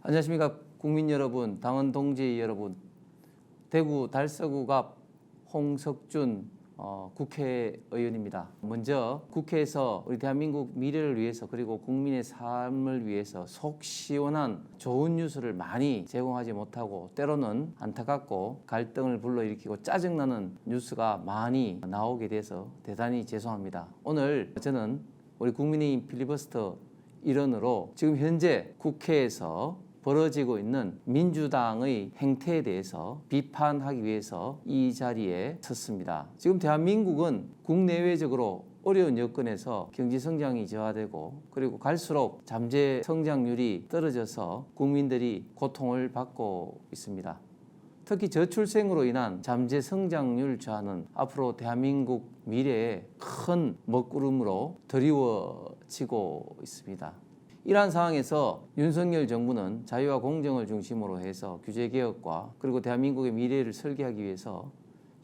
안녕하십니까 국민 여러분, 당원 동지 여러분. 대구 달서구갑 홍석준 국회의원입니다. 먼저 국회에서 우리 대한민국 미래를 위해서 그리고 국민의 삶을 위해서 속 시원한 좋은 뉴스를 많이 제공하지 못하고 때로는 안타깝고 갈등을 불러일으키고 짜증나는 뉴스가 많이 나오게 돼서 대단히 죄송합니다. 오늘 저는 우리 국민의힘 필리버스터 일원으로 지금 현재 국회에서 벌어지고 있는 민주당의 행태에 대해서 비판하기 위해서 이 자리에 섰습니다. 지금 대한민국은 국내외적으로 어려운 여건에서 경제 성장이 저하되고 그리고 갈수록 잠재 성장률이 떨어져서 국민들이 고통을 받고 있습니다. 특히 저출생으로 인한 잠재 성장률 저하는 앞으로 대한민국 미래에 큰 먹구름으로 드리워지고 있습니다. 이러한 상황에서 윤석열 정부는 자유와 공정을 중심으로 해서 규제개혁과 그리고 대한민국의 미래를 설계하기 위해서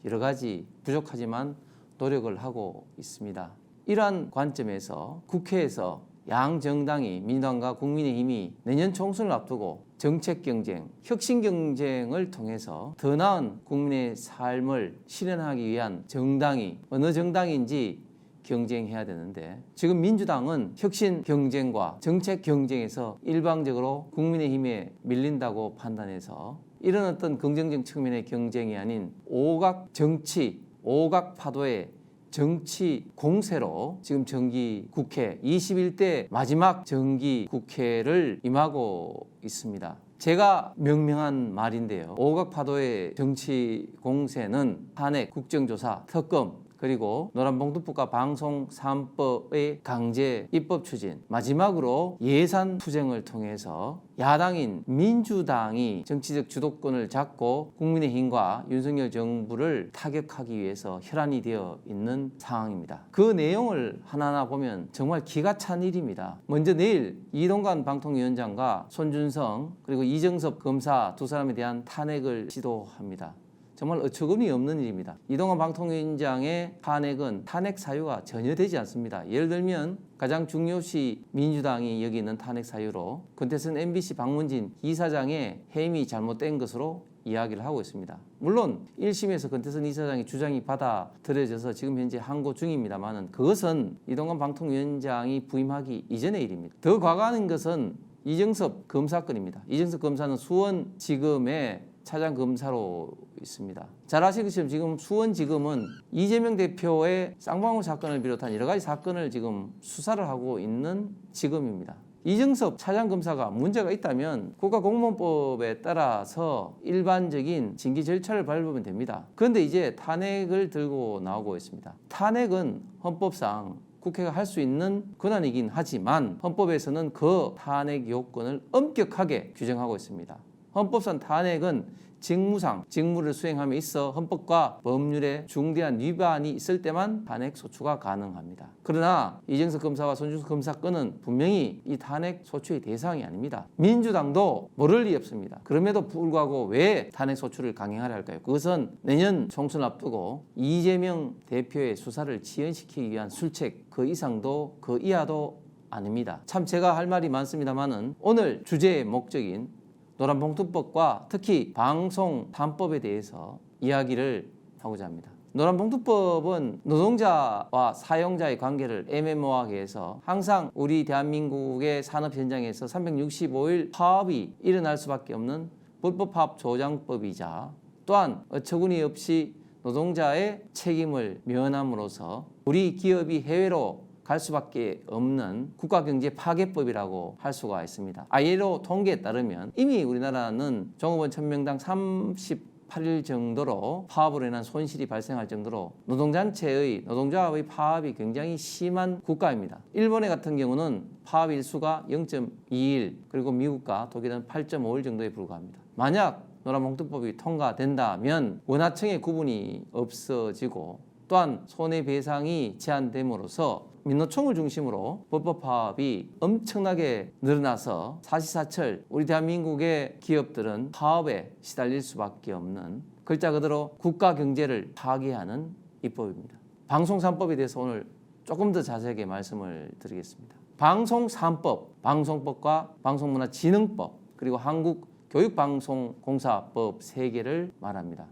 여러 가지 부족하지만 노력을 하고 있습니다. 이러한 관점에서 국회에서 양 정당이 민주당과 국민의힘이 내년 총선을 앞두고 정책 경쟁, 혁신 경쟁을 통해서 더 나은 국민의 삶을 실현하기 위한 정당이 어느 정당인지 경쟁해야 되는데 지금 민주당은 혁신 경쟁과 정책 경쟁에서 일방적으로 국민의힘에 밀린다고 판단해서 이런 어떤 긍정적 측면의 경쟁이 아닌 오각 정치, 오각 파도의 정치 공세로 지금 정기 국회 21대 마지막 정기 국회를 임하고 있습니다. 제가 명명한 말인데요. 오각 파도의 정치 공세는 탄핵, 국정조사, 특검 그리고 노란봉투법과 방송 3법의 강제 입법 추진, 마지막으로 예산 투쟁을 통해서 야당인 민주당이 정치적 주도권을 잡고 국민의힘과 윤석열 정부를 타격하기 위해서 혈안이 되어 있는 상황입니다. 그 내용을 하나하나 보면 정말 기가 찬 일입니다. 먼저 내일 이동관 방통위원장과 손준성 그리고 이정섭 검사 두 사람에 대한 탄핵을 시도합니다. 정말 어처구니 없는 일입니다. 이동관 방통위원장의 탄핵은 탄핵 사유가 전혀 되지 않습니다. 예를 들면 가장 중요시 민주당이 여기는 탄핵 사유로 권태선 MBC 방문진 이사장의 해임이 잘못된 것으로 이야기를 하고 있습니다. 물론 1심에서 권태선 이사장의 주장이 받아들여져서 지금 현재 항고 중입니다만 그것은 이동관 방통위원장이 부임하기 이전의 일입니다. 더 과거하는 것은 이정섭 검사 건입니다. 이정섭 검사는 수원지검의 차장검사로 있습니다. 잘 아실 것처럼 지금 수원지검은 이재명 대표의 쌍방울 사건을 비롯한 여러 가지 사건을 지금 수사를 하고 있는 지검입니다. 이정섭 차장검사가 문제가 있다면 국가공무원법에 따라서 일반적인 징계 절차를 밟으면 됩니다. 그런데 이제 탄핵을 들고 나오고 있습니다. 탄핵은 헌법상 국회가 할 수 있는 권한이긴 하지만 헌법에서는 그 탄핵 요건을 엄격하게 규정하고 있습니다. 헌법상 탄핵은 직무상 직무를 수행함에 있어 헌법과 법률에 중대한 위반이 있을 때만 탄핵 소추가 가능합니다. 그러나 이정섭 검사와 손준성 검사 건은 분명히 이 탄핵 소추의 대상이 아닙니다. 민주당도 모를 리 없습니다. 그럼에도 불구하고 왜 탄핵 소추를 강행하려 할까요? 그것은 내년 총선을 앞두고 이재명 대표의 수사를 지연시키기 위한 술책, 그 이상도 그 이하도 아닙니다. 참 제가 할 말이 많습니다만은 오늘 주제의 목적인 노란봉투법과 특히 방송 3법에 대해서 이야기를 하고자 합니다. 노란봉투법은 노동자와 사용자의 관계를 애매모호하게 해서 항상 우리 대한민국의 산업 현장에서 365일 파업이 일어날 수밖에 없는 불법 파업 조장법이자 또한 어처구니 없이 노동자의 책임을 면함으로써 우리 기업이 해외로 갈 수밖에 없는 국가경제 파괴법이라고 할 수가 있습니다. ILO 통계에 따르면 이미 우리나라는 종업원 1000명당 38일 정도로 파업으로 인한 손실이 발생할 정도로 노동단체의 노동조합의 파업이 굉장히 심한 국가입니다. 일본에 같은 경우는 파업 일수가 0.2일 그리고 미국과 독일은 8.5일 정도에 불과합니다. 만약 노란봉투법이 통과된다면 원하청의 구분이 없어지고 또한 손해배상이 제한됨으로써 민노총을 중심으로 불법 파업이 엄청나게 늘어나서 사시사철 우리 대한민국의 기업들은 파업에 시달릴 수밖에 없는 글자 그대로 국가 경제를 파괴하는 입법입니다. 방송 3법에 대해서 오늘 조금 더 자세하게 말씀을 드리겠습니다. 방송 3법, 방송법과 방송문화진흥법 그리고 한국교육방송공사법 3개를 말합니다.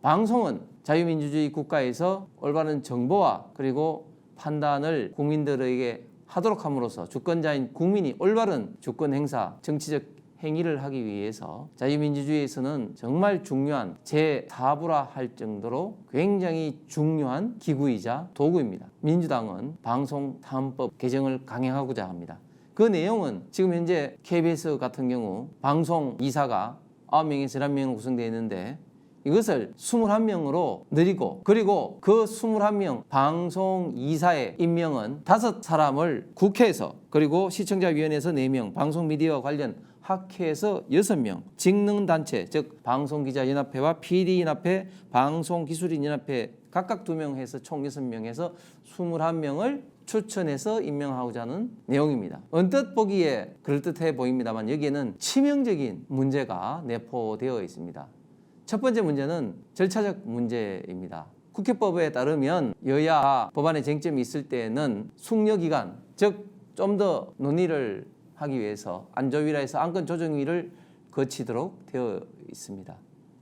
방송은 자유민주주의 국가에서 올바른 정보와 그리고 판단을 국민들에게 하도록 함으로써 주권자인 국민이 올바른 주권 행사, 정치적 행위를 하기 위해서 자유민주주의에서는 정말 중요한 제4부라 할 정도로 굉장히 중요한 기구이자 도구입니다. 민주당은 방송탐법 개정을 강행하고자 합니다. 그 내용은 지금 현재 KBS 같은 경우 방송 이사가 9명에서 11명으로 구성되어 있는데 이것을 21명으로 늘리고 그리고 그 21명 방송 이사의 임명은 5사람을 국회에서 그리고 시청자위원회에서 4명, 방송미디어와 관련 학회에서 6명, 직능단체 즉 방송기자연합회와 PD연합회, 방송기술인연합회 각각 2명 해서 총 6명에서 21명을 추천해서 임명하고자 하는 내용입니다. 언뜻 보기에 그럴듯해 보입니다만 여기에는 치명적인 문제가 내포되어 있습니다. 첫 번째 문제는 절차적 문제입니다. 국회법에 따르면 여야 법안에 쟁점이 있을 때에는 숙려기간, 즉 좀 더 논의를 하기 위해서 안조위라에서 안건조정위를 거치도록 되어 있습니다.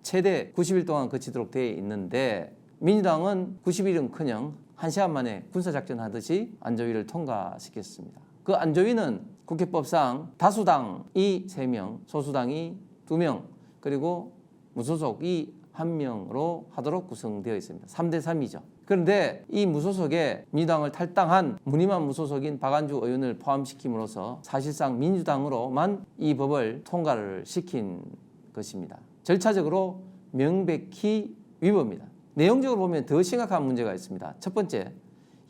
최대 90일 동안 거치도록 되어 있는데 민주당은 90일은커녕 1시간 만에 군사작전 하듯이 안조위를 통과시켰습니다. 그 안조위는 국회법상 다수당이 3명, 소수당이 2명, 그리고 무소속이 1명으로 하도록 구성되어 있습니다. 3대3이죠. 그런데 이 무소속에 민주당을 탈당한 무늬만 무소속인 박안주 의원을 포함시킴으로써 사실상 민주당으로만 이 법을 통과를 시킨 것입니다. 절차적으로 명백히 위법입니다. 내용적으로 보면 더 심각한 문제가 있습니다. 첫 번째,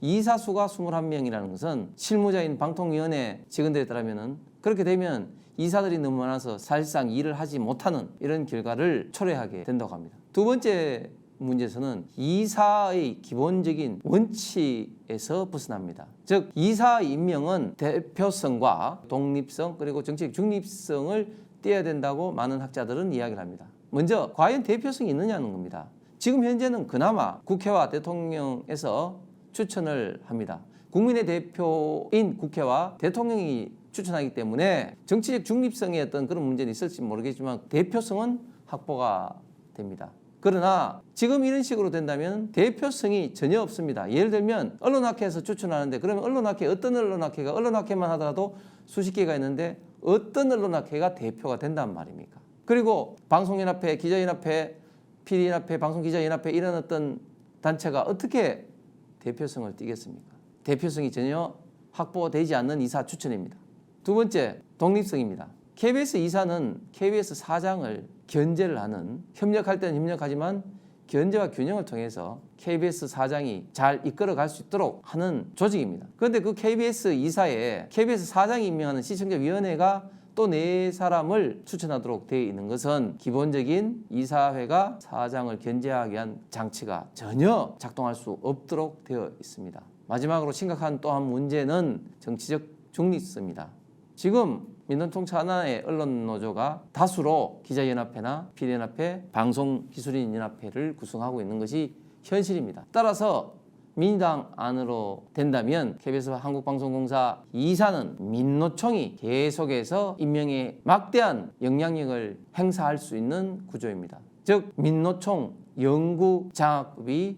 이사수가 21명이라는 것은 실무자인 방통위원회 직원들에 따르면 그렇게 되면 이사들이 너무 많아서 사실상 일을 하지 못하는 이런 결과를 초래하게 된다고 합니다. 두 번째 문제에서는 이사의 기본적인 원칙에서 벗어납니다. 즉 이사 임명은 대표성과 독립성 그리고 정치적 중립성을 띄어야 된다고 많은 학자들은 이야기를 합니다. 먼저 과연 대표성이 있느냐는 겁니다. 지금 현재는 그나마 국회와 대통령에서 추천을 합니다. 국민의 대표인 국회와 대통령이 추천하기 때문에 정치적 중립성의 어떤 그런 문제는 있을지 모르겠지만 대표성은 확보가 됩니다. 그러나 지금 이런 식으로 된다면 대표성이 전혀 없습니다. 예를 들면 언론학회에서 추천하는데 그러면 언론학회 어떤 언론학회가 언론학회만 하더라도 수십 개가 있는데 어떤 언론학회가 대표가 된단 말입니까? 그리고 방송연합회, 기자연합회, PD연합회, 방송기자연합회 이런 어떤 단체가 어떻게 대표성을 띠겠습니까? 대표성이 전혀 확보되지 않는 이사 추천입니다. 두 번째, 독립성입니다. KBS 이사는 KBS 사장을 견제를 하는, 협력할 때는 협력하지만 견제와 균형을 통해서 KBS 사장이 잘 이끌어갈 수 있도록 하는 조직입니다. 그런데 그 KBS 이사에 KBS 사장이 임명하는 시청자위원회가 또 4사람을 추천하도록 되어 있는 것은 기본적인 이사회가 사장을 견제하기 위한 장치가 전혀 작동할 수 없도록 되어 있습니다. 마지막으로 심각한 또 한 문제는 정치적 중립성입니다. 지금 민원통치하나의 언론노조가 다수로 기자연합회나 PD연합회, 방송기술인연합회를 구성하고 있는 것이 현실입니다. 따라서 민주당 안으로 된다면 KBS 한국방송공사 이사는 민노총이 계속해서 임명에 막대한 영향력을 행사할 수 있는 구조입니다. 즉 민노총 영구 장악급이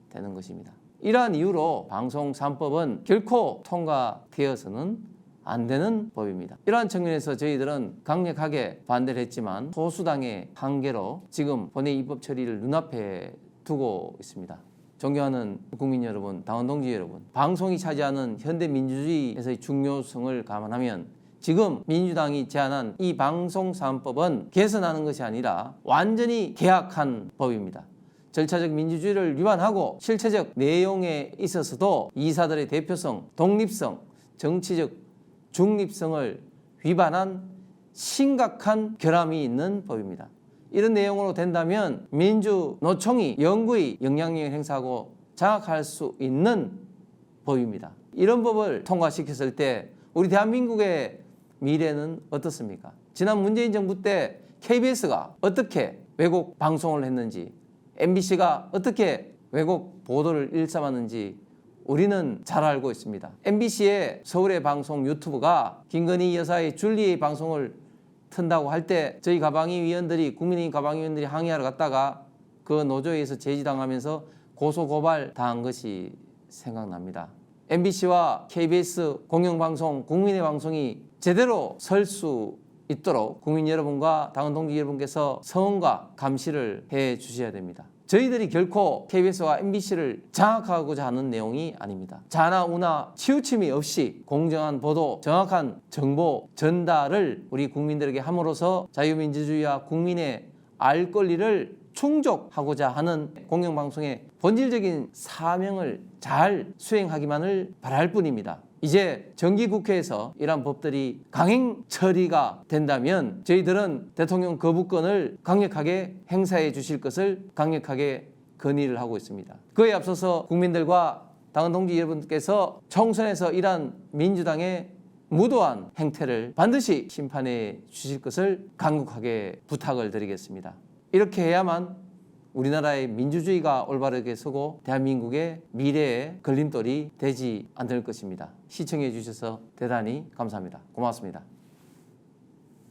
되는 것입니다. 이러한 이유로 방송 3법은 결코 통과되어서는 안 되는 법입니다. 이러한 측면에서 저희들은 강력하게 반대를 했지만 소수당의 한계로 지금 본회의 입법 처리를 눈앞에 두고 있습니다. 존경하는 국민 여러분, 당원 동지 여러분, 방송이 차지하는 현대 민주주의에서의 중요성을 감안하면 지금 민주당이 제안한 이 방송 3법은 개선하는 것이 아니라 완전히 개혁한 법입니다. 절차적 민주주의를 위반하고 실체적 내용에 있어서도 이사들의 대표성, 독립성, 정치적 중립성을 위반한 심각한 결함이 있는 법입니다. 이런 내용으로 된다면 민주노총이 영구히 영향력을 행사하고 장악할 수 있는 법입니다. 이런 법을 통과시켰을 때 우리 대한민국의 미래는 어떻습니까? 지난 문재인 정부 때 KBS가 어떻게 왜곡 방송을 했는지, MBC가 어떻게 왜곡 보도를 일삼았는지 우리는 잘 알고 있습니다. MBC의 서울의 방송 유튜브가 김건희 여사의 줄리의 방송을 튼다고 할 때 저희 가방위 위원들이 국민의힘 가방위 위원들이 항의하러 갔다가 그 노조에 의해서 제지당하면서 고소고발 당한 것이 생각납니다. MBC와 KBS 공영방송, 국민의 방송이 제대로 설 수 있도록 국민 여러분과 당원 동지 여러분께서 성원과 감시를 해 주셔야 됩니다. 저희들이 결코 KBS와 MBC를 장악하고자 하는 내용이 아닙니다. 자나 우나 치우침이 없이 공정한 보도, 정확한 정보 전달을 우리 국민들에게 함으로써 자유민주주의와 국민의 알 권리를 충족하고자 하는 공영방송의 본질적인 사명을 잘 수행하기만을 바랄 뿐입니다. 이제 정기국회에서 이러한 법들이 강행 처리가 된다면 저희들은 대통령 거부권을 강력하게 행사해 주실 것을 강력하게 건의를 하고 있습니다. 그에 앞서서 국민들과 당원 동지 여러분께서 총선에서 이러한 민주당의 무도한 행태를 반드시 심판해 주실 것을 간곡하게 부탁을 드리겠습니다. 이렇게 해야만 우리나라의 민주주의가 올바르게 서고 대한민국의 미래의 걸림돌이 되지 않을 것입니다. 시청해 주셔서 대단히 감사합니다. 고맙습니다.